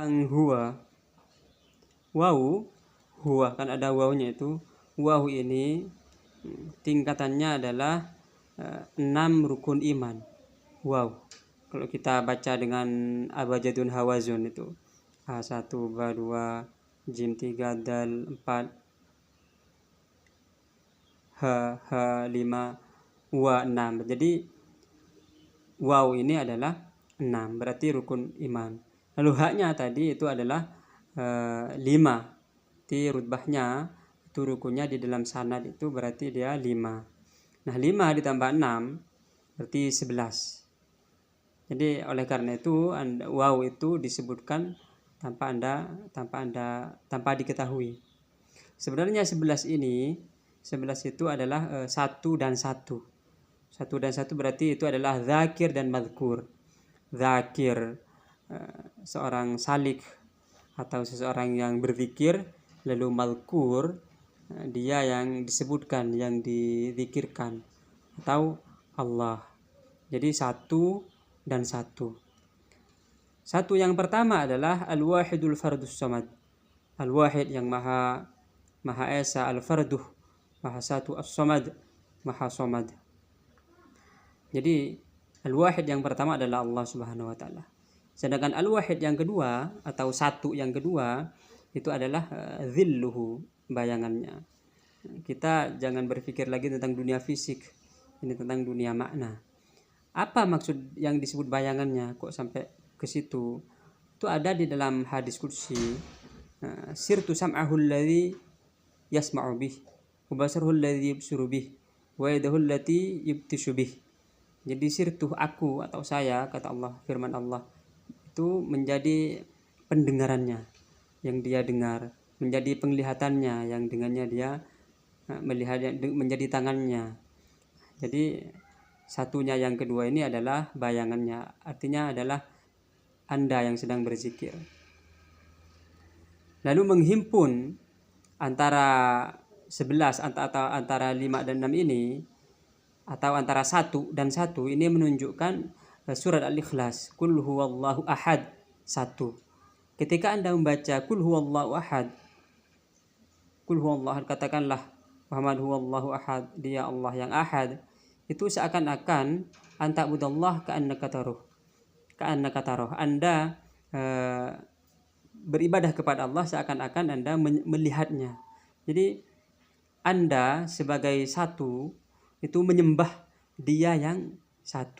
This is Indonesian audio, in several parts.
tentang huwa. Waw, huwa kan ada wawnya itu. Waw ini tingkatannya adalah 6 rukun iman. Waw. Kalau kita baca dengan abjadun hawazun itu A1, B2, Jim 3, Dal 4, H5, Wa 6. Jadi waw ini adalah 6, berarti rukun iman. Lalu haknya tadi itu adalah 5. Di rutbahnya itu rukunnya di dalam sanad itu berarti dia 5. Nah 5 ditambah 6 berarti 11. Jadi oleh karena itu waw itu disebutkan tanpa diketahui. Sebenarnya 11 itu adalah 1 dan 1. 1 dan 1 berarti itu adalah zakir dan madhkur. Zakir seorang salik atau seseorang yang berzikir, lalu madhkur dia yang disebutkan, yang dizikirkan atau Allah. Jadi 1 dan 1. 1 yang pertama adalah al-wahidul fardus samad. Al-wahid yang maha esa, al-farduh maha satu, as-samad maha samad. Jadi al-wahid yang pertama adalah Allah Subhanahu wa taala. Sedangkan al-wahid yang kedua atau 1 yang kedua itu adalah zilluhu, bayangannya. Kita jangan berpikir lagi tentang dunia fisik. Ini tentang dunia makna. Apa maksud yang disebut bayangannya? Kok sampai ke situ? Itu ada di dalam hadis qudsi. Sirtu sam'ahu alladhi yasma'u bih, wa basaruhu alladhi yubsiru bih, wa yadahu allati yubtishu bih. Jadi sirtuh, aku atau saya, kata Allah, firman Allah, itu menjadi pendengarannya yang dia dengar, menjadi penglihatannya yang dengannya dia melihat, menjadi tangannya. Jadi satunya yang kedua ini adalah bayangannya, artinya adalah Anda yang sedang berzikir. Lalu menghimpun antara 11 atau antara 5 dan 6 ini, atau antara 1 dan 1 ini menunjukkan surat Al-Ikhlas, Qul huwallahu ahad 1. Ketika Anda membaca Qul huwallahu ahad, Qul huwallahu ahad, katakanlah Muhammad huwallahu ahad, dia Allah yang ahad, itu seakan-akan anta budallah ka'annaka taruh. Anda beribadah kepada Allah seakan-akan Anda melihatnya. Jadi Anda sebagai 1 itu menyembah dia yang 1.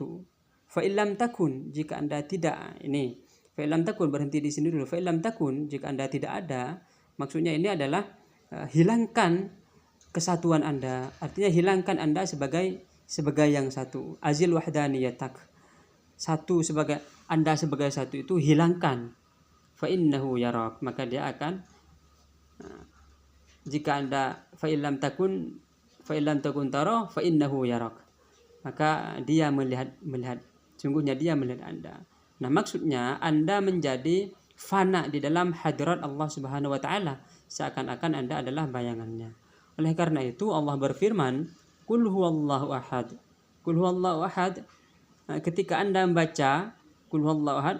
Fa illam takun, jika Anda tidak, ini fa illam takun, berhenti di sini dulu. Fa illam takun, jika Anda tidak ada, maksudnya ini adalah hilangkan kesatuan Anda, artinya hilangkan Anda sebagai yang 1. Azil wahdaniyatak, 1 sebagai Anda sebagai 1 itu hilangkan. Fa innahu yarak, maka dia akan, jika Anda fa illam takun tara fa innahu yarak, maka dia melihat, sungguhnya dia melihat Anda. Nah, maksudnya Anda menjadi fana di dalam hadirat Allah Subhanahu wa taala, seakan-akan Anda adalah bayangannya. Oleh karena itu Allah berfirman, Qul huwallahu ahad. Qul huwallahu ahad. Ketika Anda membaca Qul huwallahu ahad,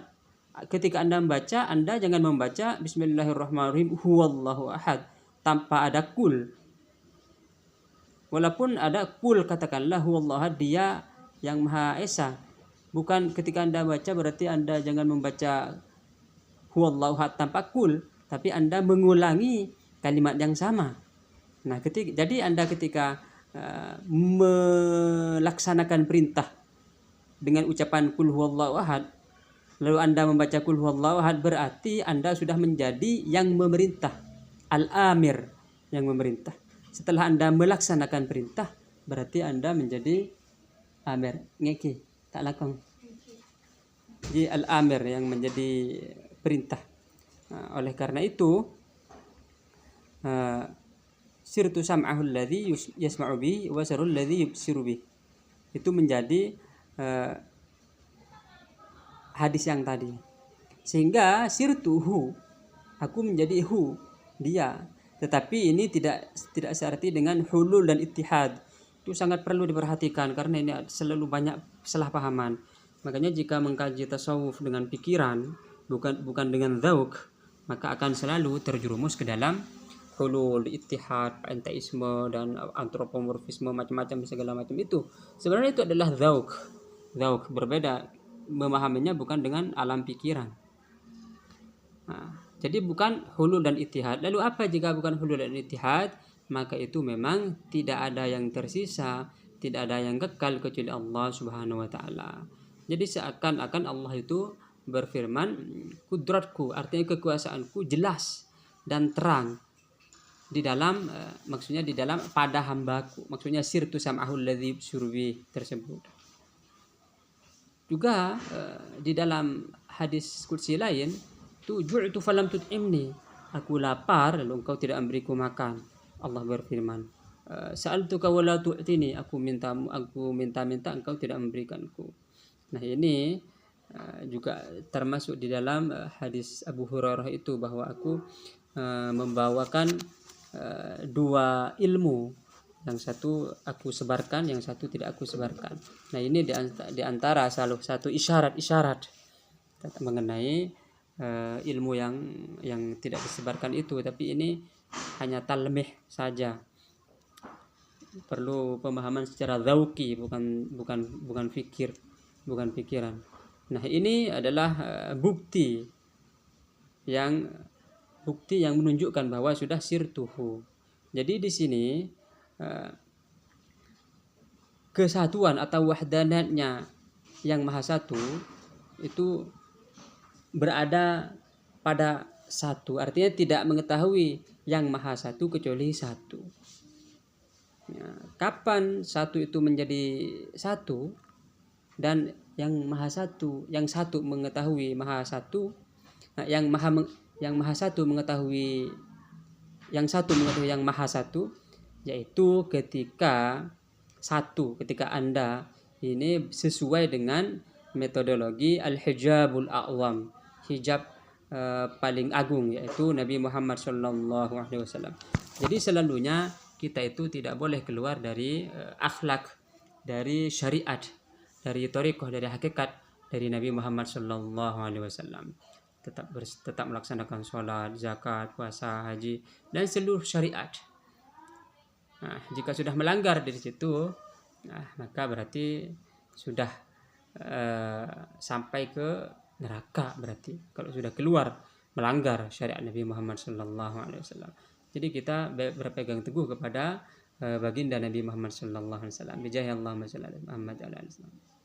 ketika Anda membaca, Anda jangan membaca bismillahirrahmanirrahim huwallahu ahad tanpa ada kul. Walaupun ada kul, katakanlah huwallahu ahad, dia yang maha esa. Bukan ketika Anda baca berarti Anda jangan membaca huwallahu ahad tanpa kul, tapi Anda mengulangi kalimat yang sama. Nah, jadi Anda ketika melaksanakan perintah dengan ucapan kul huwallahu ahad, lalu Anda membaca kul huwallahu ahad, berarti Anda sudah menjadi yang memerintah, al-amir, yang memerintah. Setelah Anda melaksanakan perintah, berarti Anda menjadi amir. Ngeki, tak lakong. Jadi al-amir yang menjadi perintah. Oleh karena itu, sirtu sam'ahu alladhi yasma'u bi wa sarul alladhi yubsiru bi, itu menjadi hadis yang tadi. Sehingga sirtuhu, aku menjadi hu, dia. Tetapi ini tidak searti dengan hulul dan ittihad. Itu sangat perlu diperhatikan karena ini selalu banyak kesalahpahaman. Makanya jika mengkaji tasawuf dengan pikiran, bukan dengan dzauk, maka akan selalu terjerumus ke dalam hulul, ittihad, panteisme dan antropomorfisme macam-macam segala macam itu. Sebenarnya itu adalah dzauk. Dzauk berbeda, memahaminya bukan dengan alam pikiran. Nah, jadi bukan hulul dan ittihad. Lalu apa jika bukan hulul dan ittihad? Maka itu memang tidak ada yang tersisa, tidak ada yang kekal kecuali Allah Subhanahu wa taala. Jadi seakan-akan Allah itu berfirman, kudratku, artinya kekuasaanku jelas dan terang di dalam maksudnya di dalam pada hambaku, maksudnya sirtu sam'ahul ladzi surbi tersebut. Juga di dalam hadis qudsi lain, tu ju'tu falam tut'imni, aku lapar lalu engkau tidak memberiku makan. Allah berfirman, sa'altuka wa la tu'tini, aku minta-minta engkau tidak memberikanku. Nah, ini juga termasuk di dalam hadis Abu Hurairah itu, bahwa aku membawakan dua ilmu, yang satu aku sebarkan, yang satu tidak aku sebarkan. Nah, ini di antara salah satu isyarat mengenai ilmu yang tidak disebarkan itu, tapi ini hanya talmih saja, perlu pemahaman secara zauki, bukan pikiran. Nah, ini adalah bukti yang menunjukkan bahwa sudah sirtuhu. Jadi di sini kesatuan atau wahdanatnya yang maha satu itu berada pada satu, artinya tidak mengetahui yang maha satu kecuali satu. Ya, kapan satu itu menjadi satu dan yang maha satu, yang satu mengetahui maha satu, nah, yang maha satu mengetahui yang satu mengetahui yang maha satu, yaitu ketika Anda ini sesuai dengan metodologi al-hijabul a'zam, hijab paling agung, yaitu Nabi Muhammad SAW. Jadi selalunya kita itu tidak boleh keluar dari akhlak, dari syariat, dari thariqah, dari hakikat dari Nabi Muhammad SAW. Tetap melaksanakan sholat, zakat, puasa, haji, dan seluruh syariat. Nah, jika sudah melanggar dari situ, maka berarti sudah sampai ke neraka, berarti kalau sudah keluar melanggar syariat Nabi Muhammad SAW. Jadi kita berpegang teguh kepada baginda Nabi Muhammad SAW. Bijahi Allahumma shalli ala Muhammad wa ala alihi wasallam.